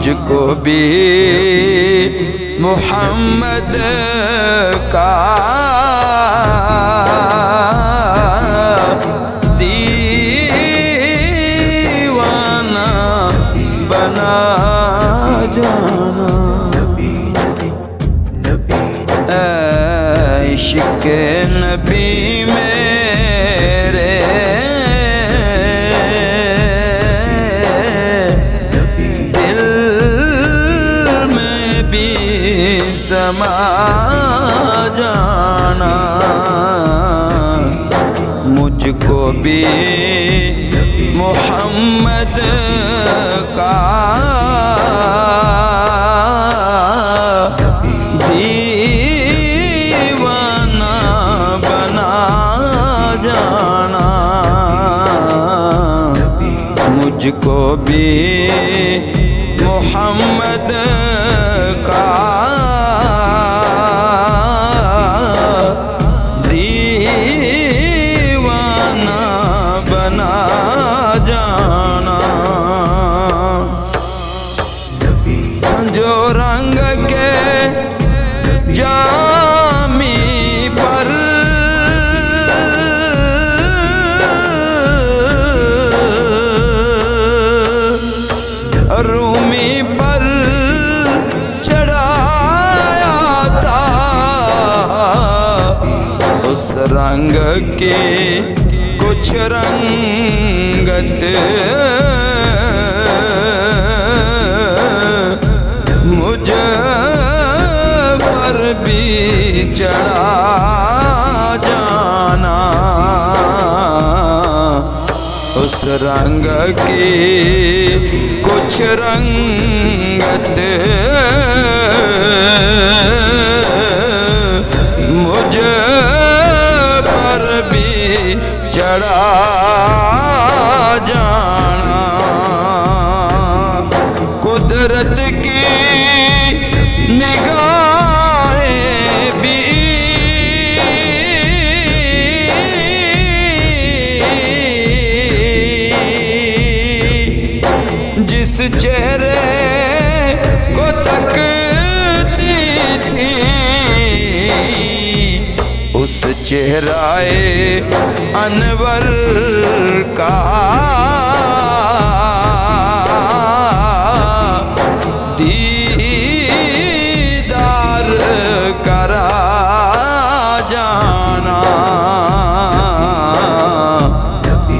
مجھ کو بھی محمد کا دیوانہ بنا جانا، عشق نبی میرے دل میں بھی سما جانا، مجھ کو بھی محمد کا دیوانہ بنا جانا، مجھ کو بھی محمد کا دیوانہ بنا جانا، جو رنگ کے جامی پر رومی پر چڑھایا تھا، اس رنگ کی کچھ رنگت مجھ پر بھی چڑھا جانا، اس رنگ کی کچھ رنگت مجھ پر بھی چڑھا جانا، قدرت کی نگاہیں بھی جس چہرے کو تکتی تھی، اس چہرہ انور کا دیدار کرا جانا،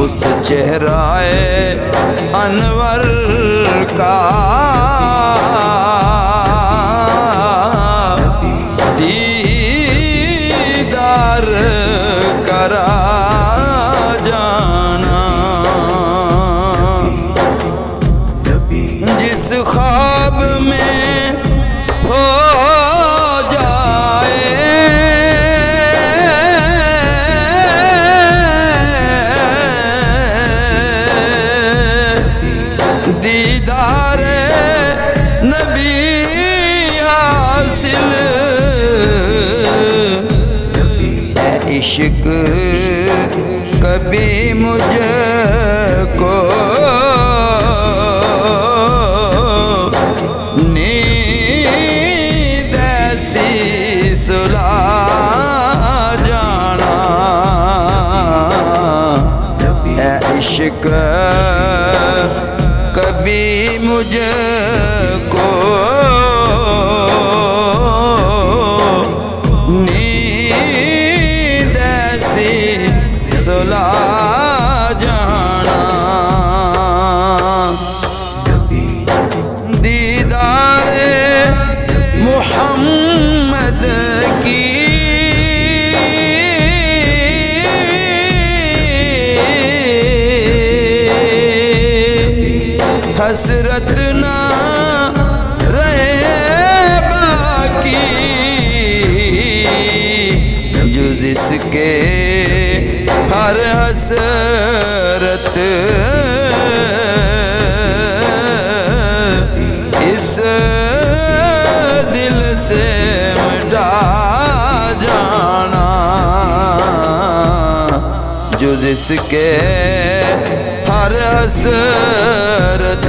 اس چہرہ انور کا دیدار کرا جانا، جس خواب میں ہو جائے دیدار نبی حاصل، اے عشق کبھی مجھ کو نیند ایسی سلا جانا، اے عشق کبھی مجھ کو نیند ایسی سلا جانا، دیدار محمد کی حسرت نہ رہے باقی، جز اس کے ہر حسرت اس دل سے مٹا جانا، جز اس کے ہر حسرت